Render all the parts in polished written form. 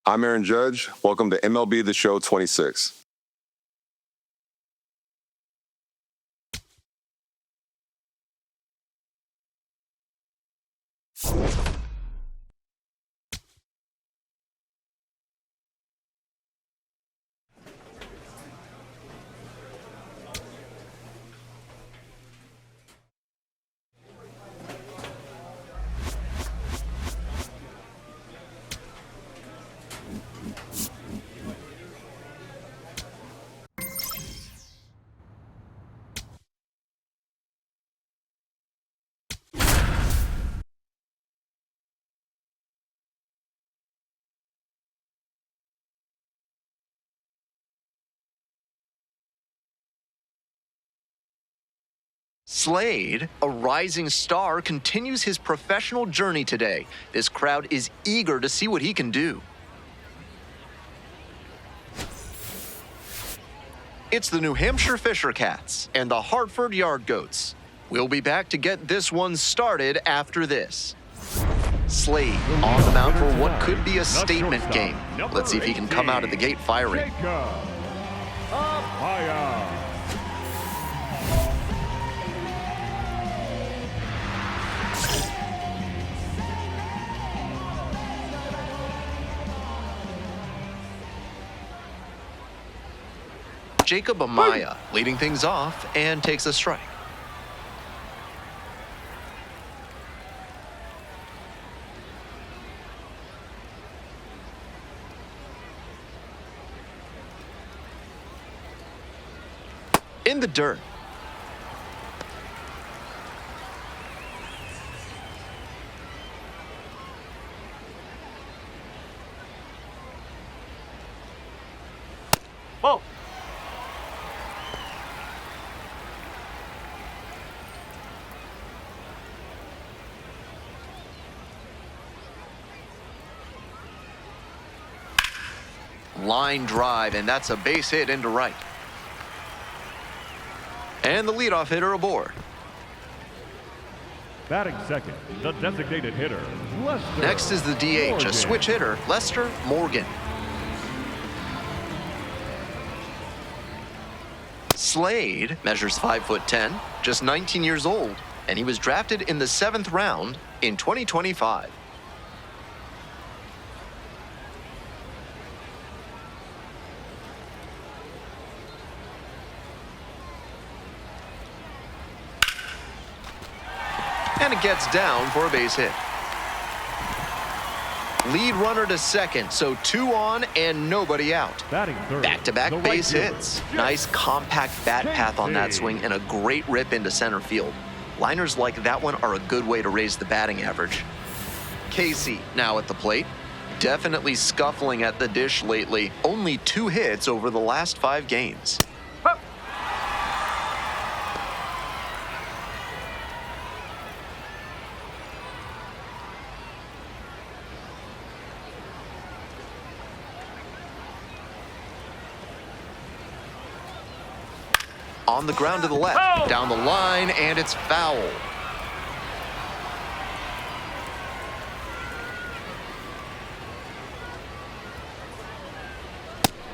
I'm Aaron Judge. Welcome to MLB The Show 26. Slade, a rising star, continues his professional journey today. This crowd is eager to see what he can do. It's the New Hampshire Fisher Cats and the Hartford Yard Goats. We'll be back to get this one started after this. Slade on the mound for what could be a statement game. Let's see if he can come out of the gate firing. Jacob Amaya leading things off and takes a strike. In the dirt. Whoa. Line drive, and that's a base hit into right. And the leadoff hitter aboard. Batting second, the designated hitter, Lester Next is the DH, Morgan. a switch hitter, Lester Morgan. Slade measures 5'10", just 19 years old, and he was drafted in the 7th round in 2025. And it gets down for a base hit. Lead runner to second, so 2 on and nobody out. Batting third, Back-to-back the right base fielder, hits. Nice compact bat path on that swing and a great rip into center field. Liners like that one are a good way to raise the batting average. Casey now at the plate. Definitely scuffling at the dish lately. Only 2 hits over the last 5 games. On the ground to the left, down the line, and it's foul.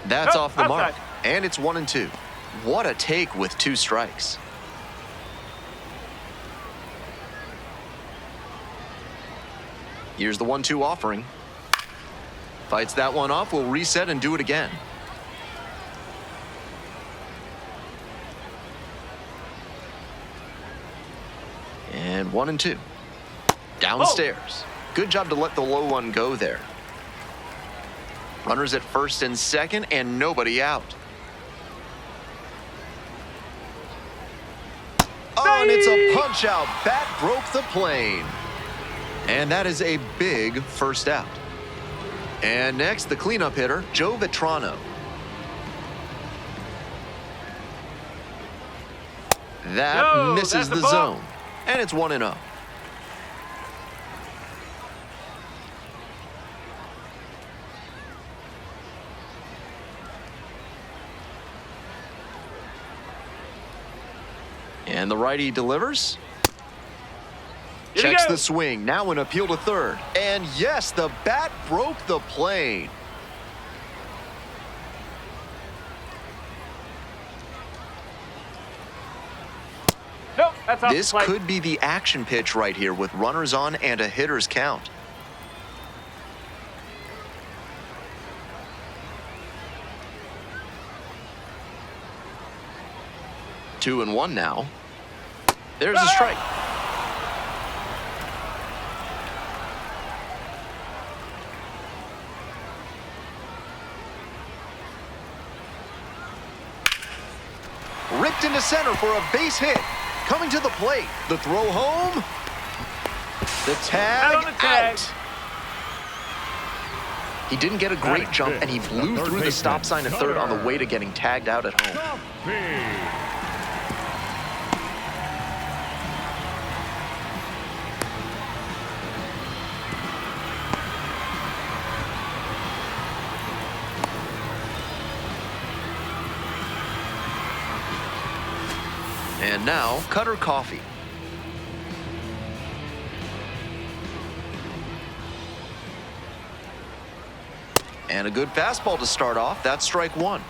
That's off the mark, and it's 1-2. What a take with 2 strikes. Here's the 1-2 offering. Fights that one off, will reset and do it again. And 1-2. Downstairs. Good job to let the low one go there. Runners at first and second, and nobody out. Oh, and it's a punch out. Bat broke the plane. And that is a big first out. And next, the cleanup hitter, Joe Vitrano. That misses the zone. And it's 1-0. And the righty delivers. Checks the swing. Now an appeal to third. And yes, the bat broke the plane. That's off This the plate. could be the action pitch right here with runners on and a hitter's count. Two and one now. There's a strike. Ripped into center for a base hit. Coming to the plate. The throw home. The tag, Out on the tag. out. He didn't get a great jump, and he blew through the stop sign at third on the way to getting tagged out at home. Duffy. And now, Cutter Coffee. And a good fastball to start off. That's strike one.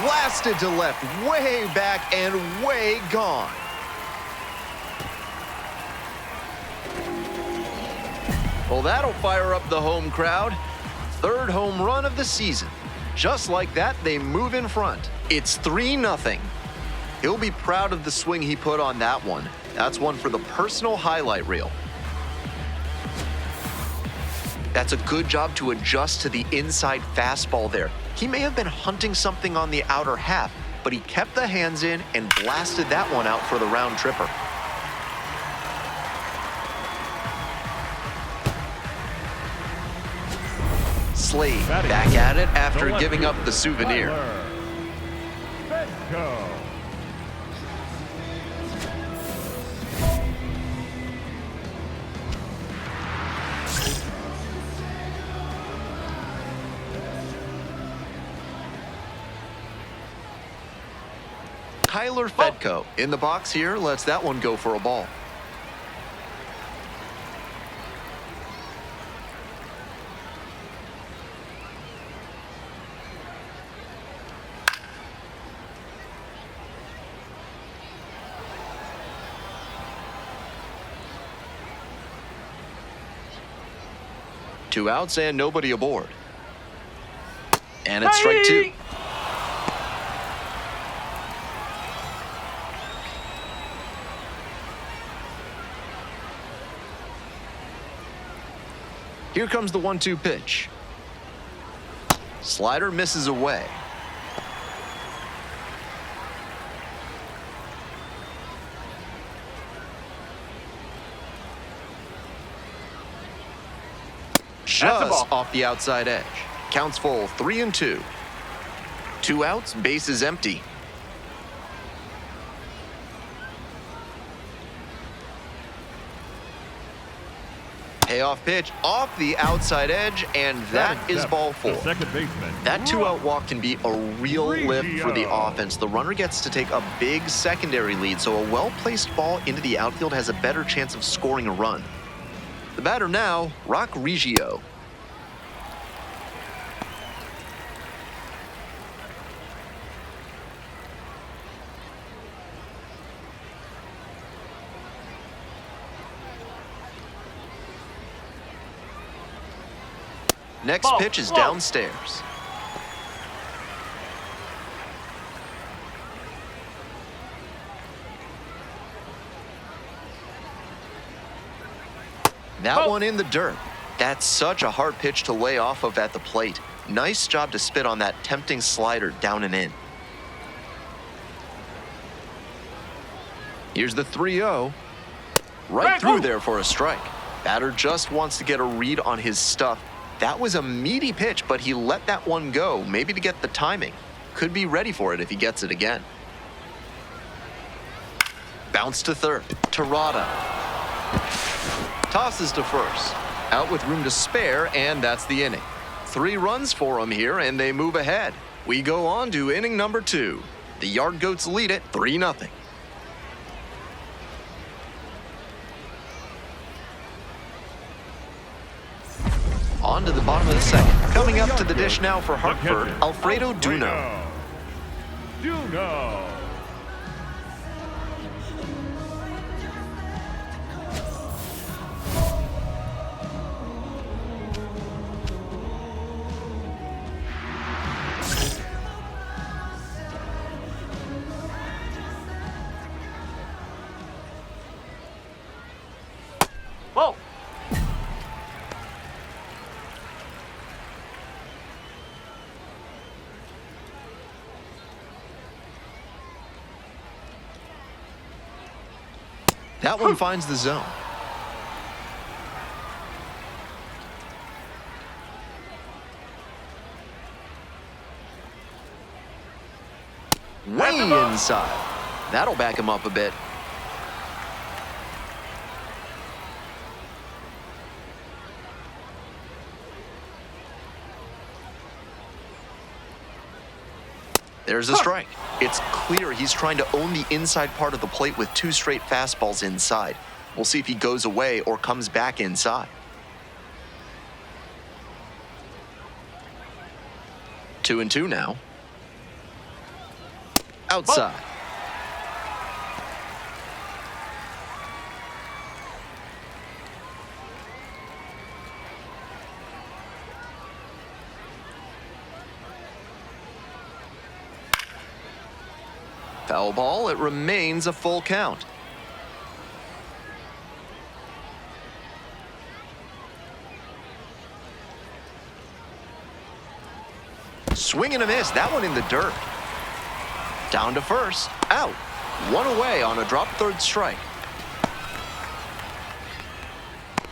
Blasted to left, way back and way gone. Well, that'll fire up the home crowd. Third home run of the season. Just like that, they move in front. It's 3-0. He'll be proud of the swing he put on that one. That's one for the personal highlight reel. That's a good job to adjust to the inside fastball there. He may have been hunting something on the outer half, but he kept the hands in and blasted that one out for the round tripper. Slade back at it after giving up the souvenir. Fedko. Kyler Fedko in the box here, lets that one go for a ball. Two outs and nobody aboard. And it's strike two. Here comes the 1-2 pitch. Slider misses away. Just off the outside edge. Counts full, 3-2. Two outs, base is empty. Payoff pitch off the outside edge, and that is ball four. Second baseman. That two-out walk can be a real lift for the offense. The runner gets to take a big secondary lead, so a well-placed ball into the outfield has a better chance of scoring a run. The batter now, Rock Reggio. Next pitch is downstairs. That one in the dirt. That's such a hard pitch to lay off of at the plate. Nice job to spit on that tempting slider down and in. Here's the 3-0. Right through there for a strike. Batter just wants to get a read on his stuff. That was a meaty pitch, but he let that one go, maybe to get the timing. Could be ready for it if he gets it again. Bounce to third. Terada. Tosses to first. Out with room to spare, and that's the inning. 3 runs for him here, and they move ahead. We go on to inning number 2. The Yard Goats lead it 3-0. On to the bottom of the second. Coming up to the dish now for Hartford, Alfredo Duno. Duno. Whoa! That one finds the zone. Way inside. That'll back him up a bit. There's a strike. It's clear he's trying to own the inside part of the plate with 2 straight fastballs inside. We'll see if he goes away or comes back inside. 2-2 now. Outside. Foul ball, it remains a full count. Swing and a miss, that one in the dirt. Down to first, out. One away on a drop third strike.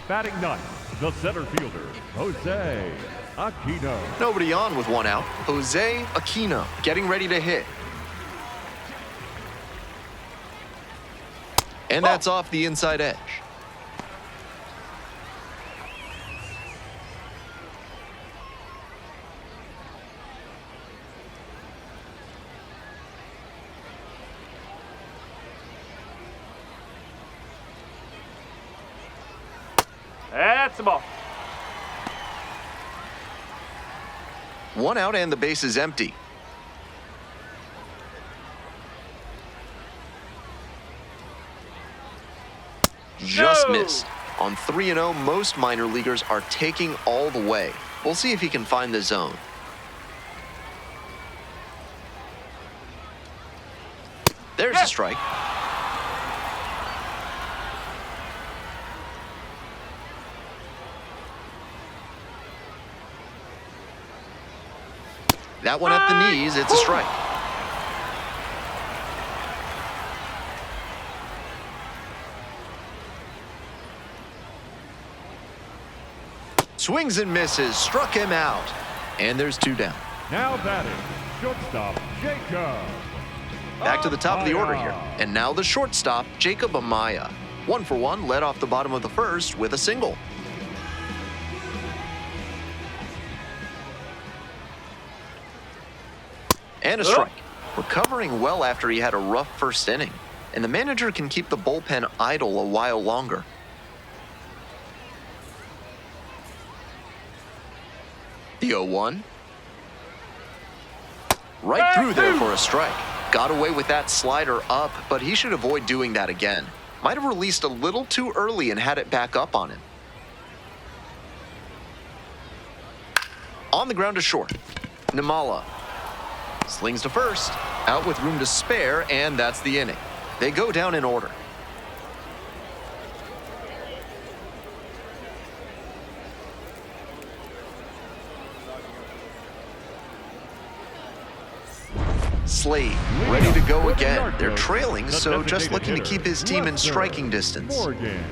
Batting ninth, the center fielder, Jose Aquino. Nobody on with one out. Jose Aquino getting ready to hit. And that's off the inside edge. That's the ball. One out and the base is empty. Just missed. On 3-0, most minor leaguers are taking all the way. We'll see if he can find the zone. There's a strike. That one at the knees, it's a strike. Swings and misses, struck him out. And there's 2 down. Now batting, shortstop, Jacob. Back to the top of the order here. And now the shortstop, Jacob Amaya. 1 for 1, led off the bottom of the first with a single. And a strike. Recovering well after he had a rough first inning. And the manager can keep the bullpen idle a while longer. The 0-1. Right through there for a strike. Got away with that slider up, but he should avoid doing that again. Might have released a little too early and had it back up on him. On the ground to short. Nimala. Slings to first. Out with room to spare, and that's the inning. They go down in order. Slade, ready to go again. They're trailing, so just looking to keep his team in striking distance. Morgan.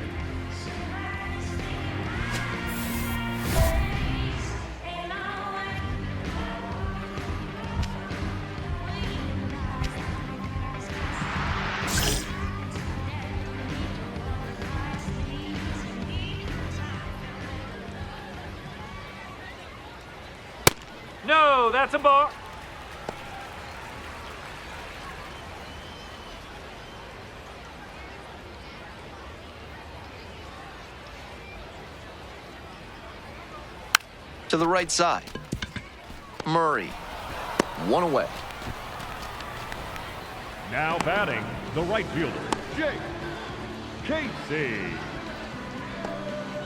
No, that's a ball. to the right side. Murray, one away. Now batting, the right fielder, Jake Casey.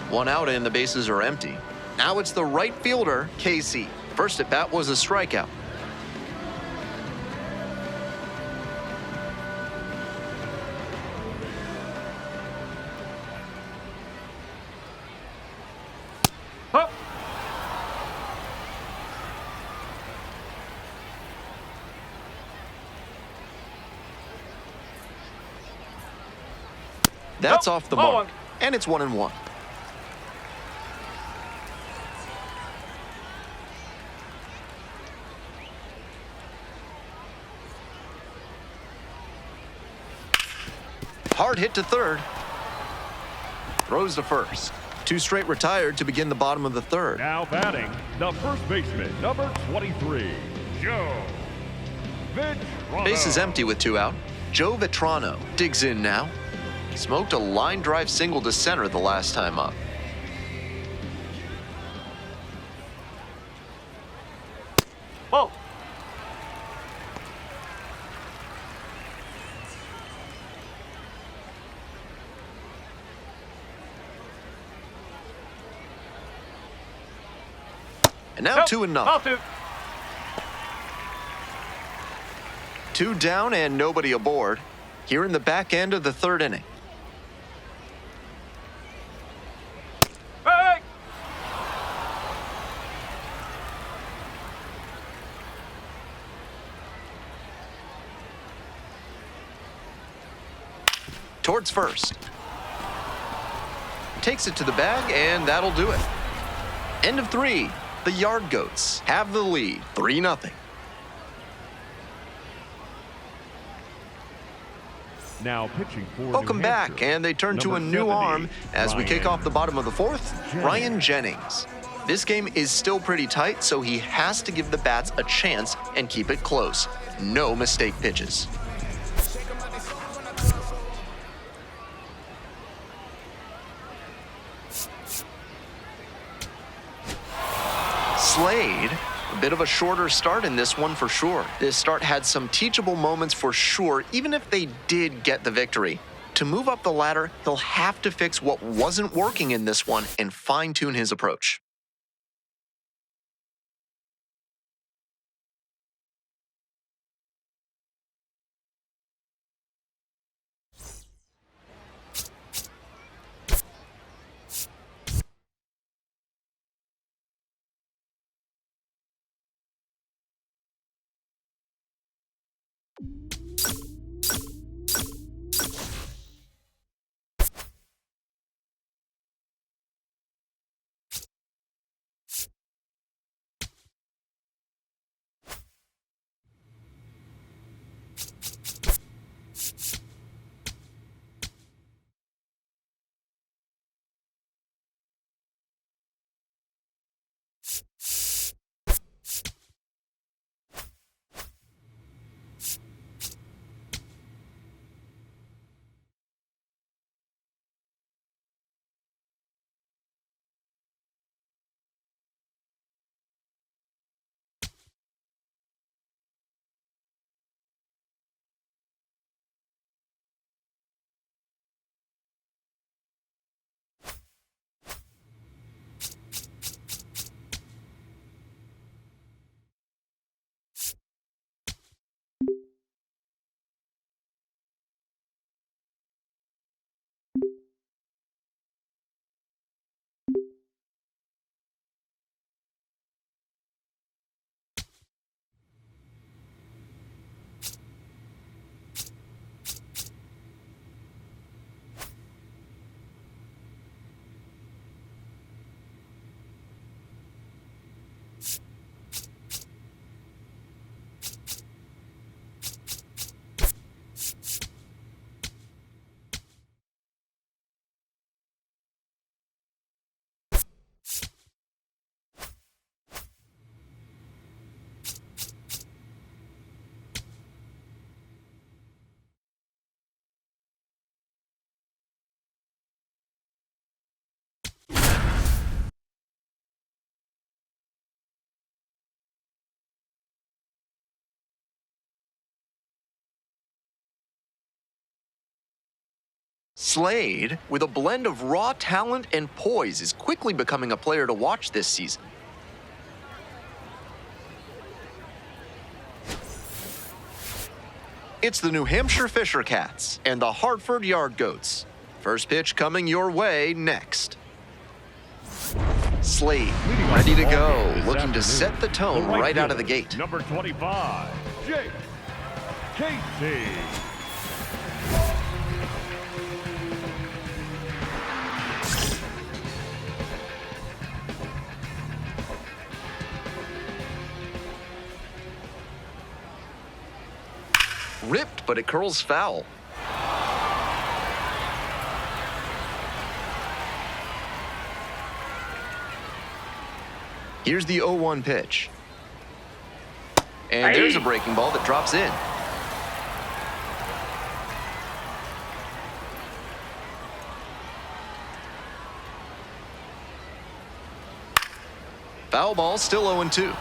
One out and the bases are empty. Now it's the right fielder, Casey. First at bat was a strikeout. Up. That's Nope. off the Ball mark. one. And it's 1-1. Hard hit to third. Throws to first. Two straight retired to begin the bottom of the third. Now batting, the first baseman, number 23, Joe Vitrano. Base is empty with two out. Joe Vitrano digs in now. Smoked a line drive single to center the last time up. Ball. And now Nope. 2-0. Ball two. Two down and nobody aboard. Here in the back end of the third inning. Hey! Towards first. Takes it to the bag, and that'll do it. End of three. The Yard Goats have the lead, 3-0. Now pitching for Welcome New back, Hampshire, and they turn to a number new 70, arm as we kick Ryan off the bottom of the fourth. Jennings. Ryan Jennings. This game is still pretty tight, so he has to give the bats a chance and keep it close. No mistake pitches. Slade, a bit of a shorter start in this one for sure. This start had some teachable moments for sure, even if they did get the victory. To move up the ladder, he'll have to fix what wasn't working in this one and fine-tune his approach. Slade, with a blend of raw talent and poise, is quickly becoming a player to watch this season. It's the New Hampshire Fisher Cats and the Hartford Yard Goats. First pitch coming your way next. Slade, ready to go, looking to set the tone right out of the gate. Number 25, Jake Casey. Ripped, but it curls foul. Here's the 0-1 pitch. And there's a breaking ball that drops in. Foul ball, still 0-2.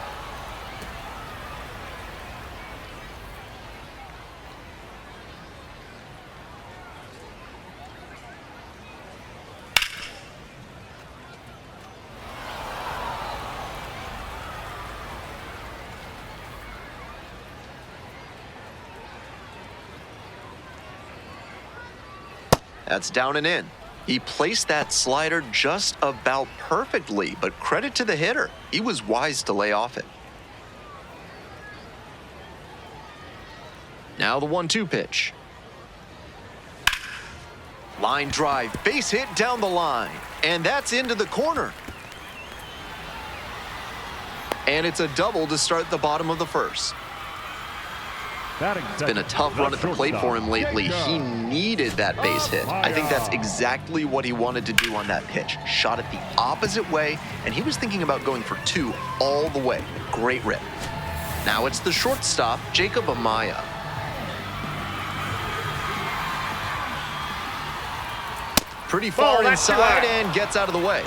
That's down and in. He placed that slider just about perfectly, but credit to the hitter. He was wise to lay off it. Now the 1-2 pitch. Line drive, base hit down the line, and that's into the corner. And it's a double to start the bottom of the first. It's been a tough run at the plate for him lately. He needed that base hit. I think that's exactly what he wanted to do on that pitch. Shot it the opposite way, and he was thinking about going for 2 all the way. Great rip. Now it's the shortstop, Jacob Amaya. Pretty far inside and gets out of the way.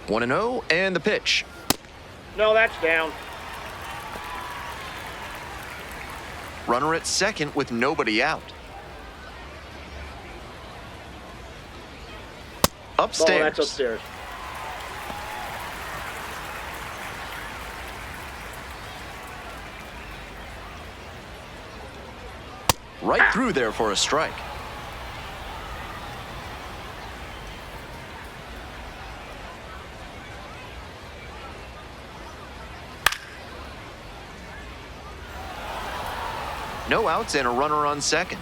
One and 0, and the pitch. No, that's down. Runner at second with nobody out. Upstairs. Oh, that's upstairs. Right through there for a strike. No outs and a runner on second.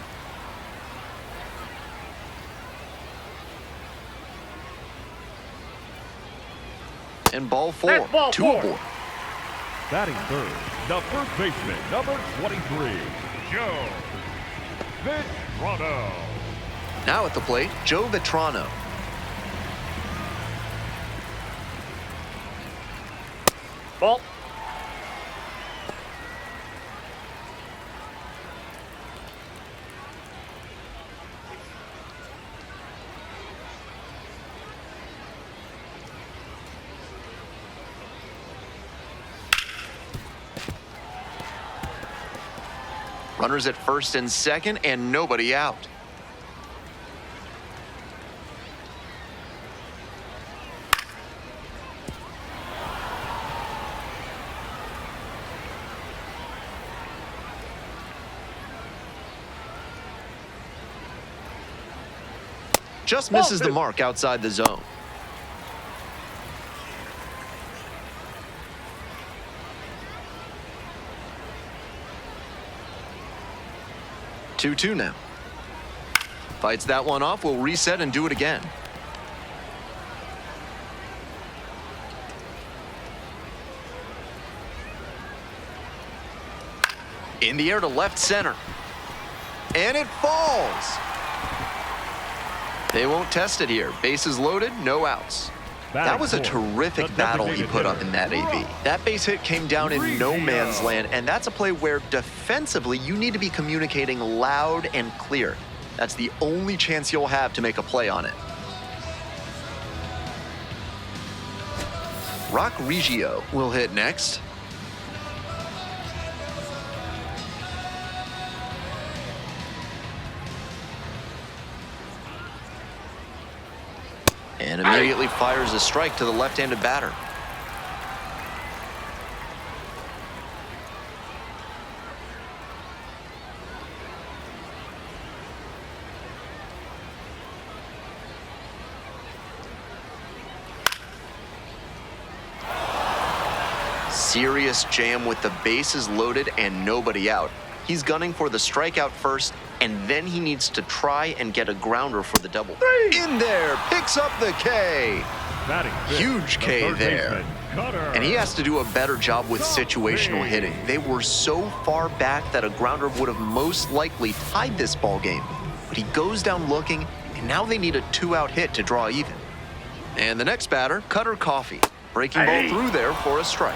And ball 4, ball 2 4. aboard. Batting third, the first baseman, number 23, Joe Vitrano. Now at the plate, Joe Vitrano. Ball. Runners at first and second, and nobody out. Just misses the mark outside the zone. Two now. Fights that one off, will reset and do it again. In the air to left center. And it falls. They won't test it here. Bases loaded, no outs. That was a terrific battle he put up in that AB. That base hit came down in no man's land, and that's a play where defensively you need to be communicating loud and clear. That's the only chance you'll have to make a play on it. Rock Reggio will hit next. And immediately fires a strike to the left-handed batter. Serious jam with the bases loaded and nobody out. He's gunning for the strikeout first, and then he needs to try and get a grounder for the double. In there, picks up the K. Huge K there. And he has to do a better job with situational hitting. They were so far back that a grounder would have most likely tied this ball game. But he goes down looking, and now they need a 2-out hit to draw even. And the next batter, Cutter Coffee. Breaking ball through there for a strike.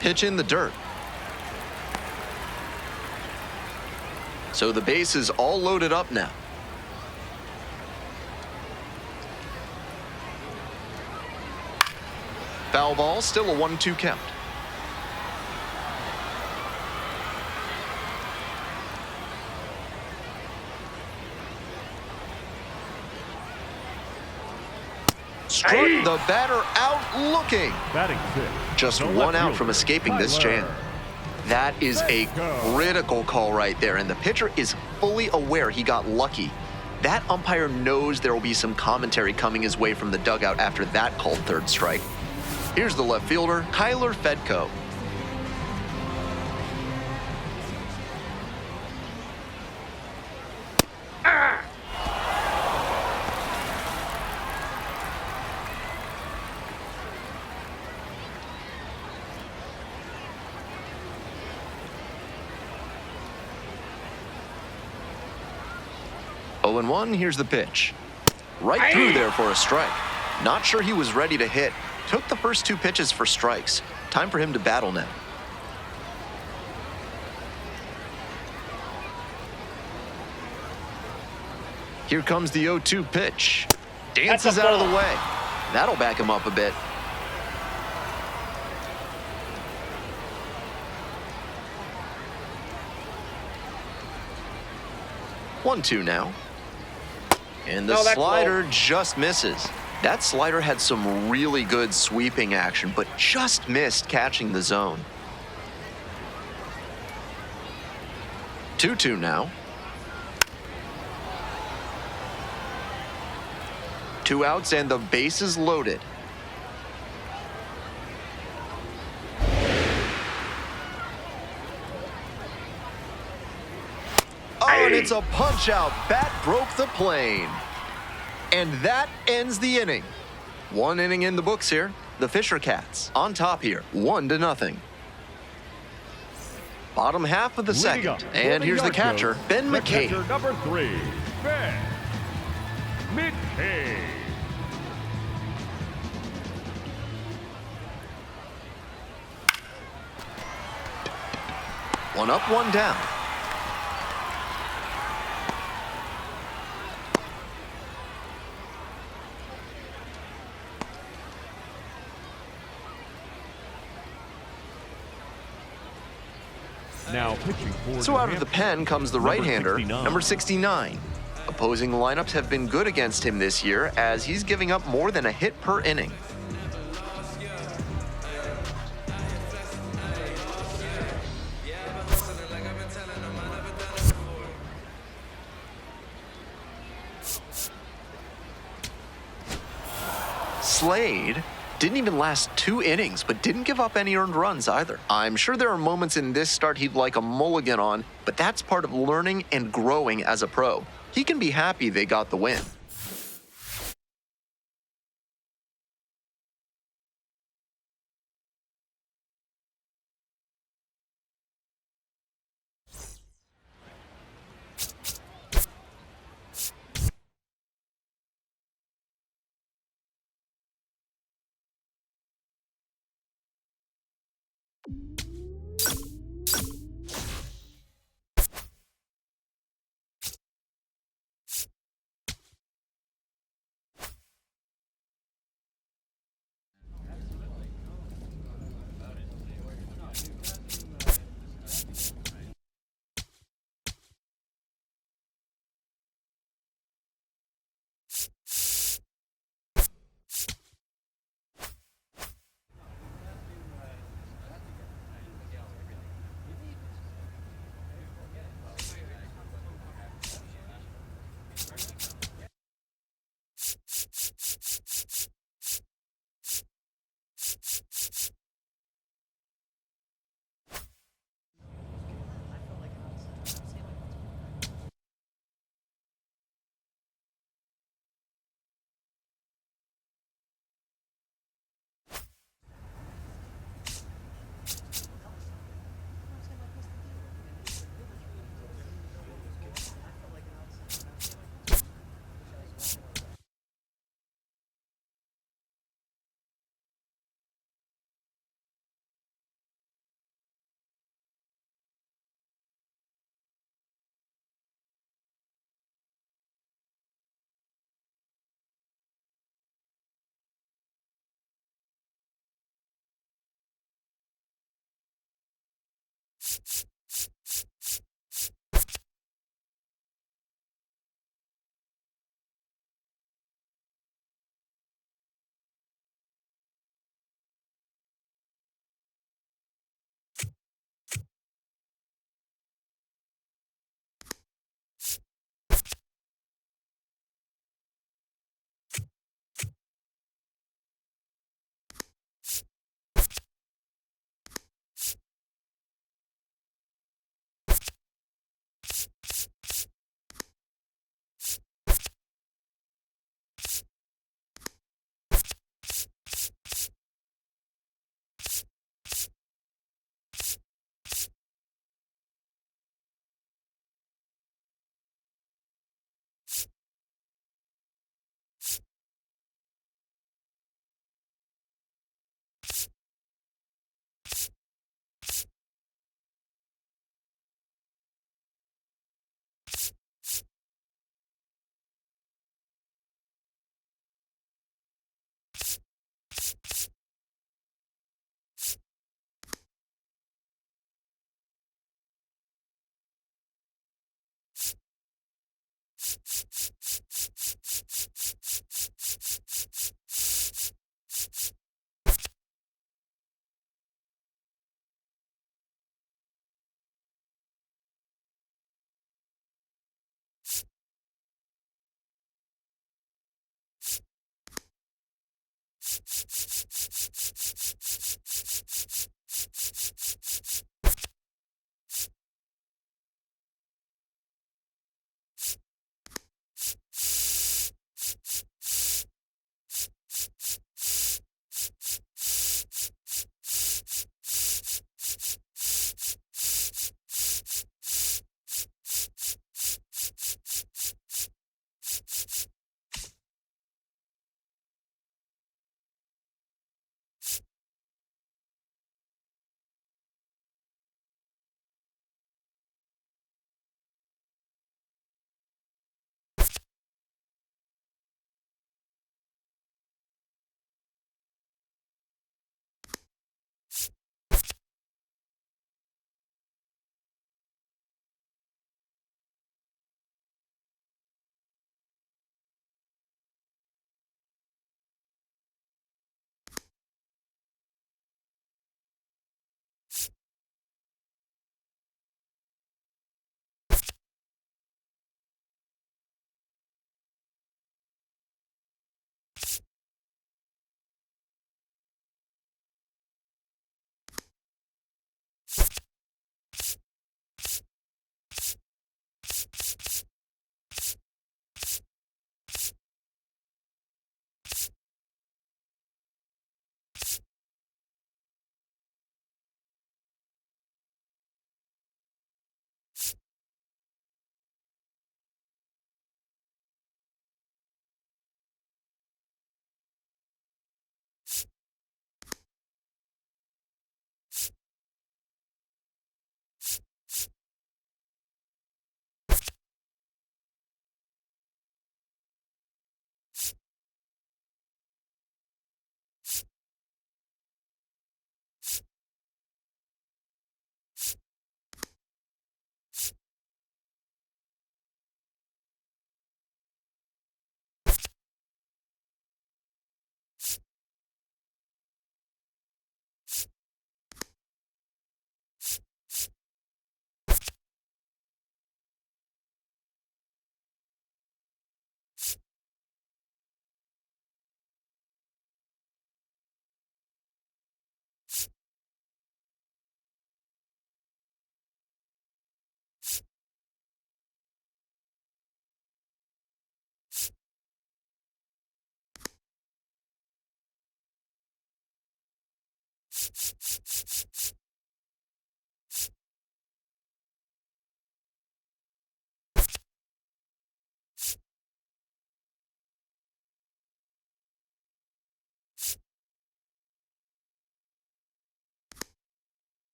Pitch in the dirt. So the base is all loaded up now. Foul ball, still a 1-2 count. Struck the batter out looking. Just one out from escaping this jam. That is a critical call right there, and the pitcher is fully aware he got lucky. That umpire knows there will be some commentary coming his way from the dugout after that called third strike. Here's the left fielder, Kyler Fedko. 0-1, here's the pitch. Right through there for a strike. Not sure he was ready to hit. Took the first 2 pitches for strikes. Time for him to battle now. Here comes the 0-2 pitch. Dances out of the way. That'll back him up a bit. One-two now. And the slider just misses. That slider had some really good sweeping action, but just missed catching the zone. 2-2 now. 2 outs and the bases loaded. Oh, and it's a punch out. Bat broke the plane. And that ends the inning. 1 inning in the books here. The Fisher Cats on top here, 1-0. Bottom half of the second. And here's the catcher, Ben McKay. Number 3, Ben McKay. One up, one down. Now pitching for So out of the pen comes the right-hander, number 69. Opposing lineups have been good against him this year as he's giving up more than a hit per inning. Slade didn't even last 2 innings, but didn't give up any earned runs either. I'm sure there are moments in this start he'd like a mulligan on, but that's part of learning and growing as a pro. He can be happy they got the win.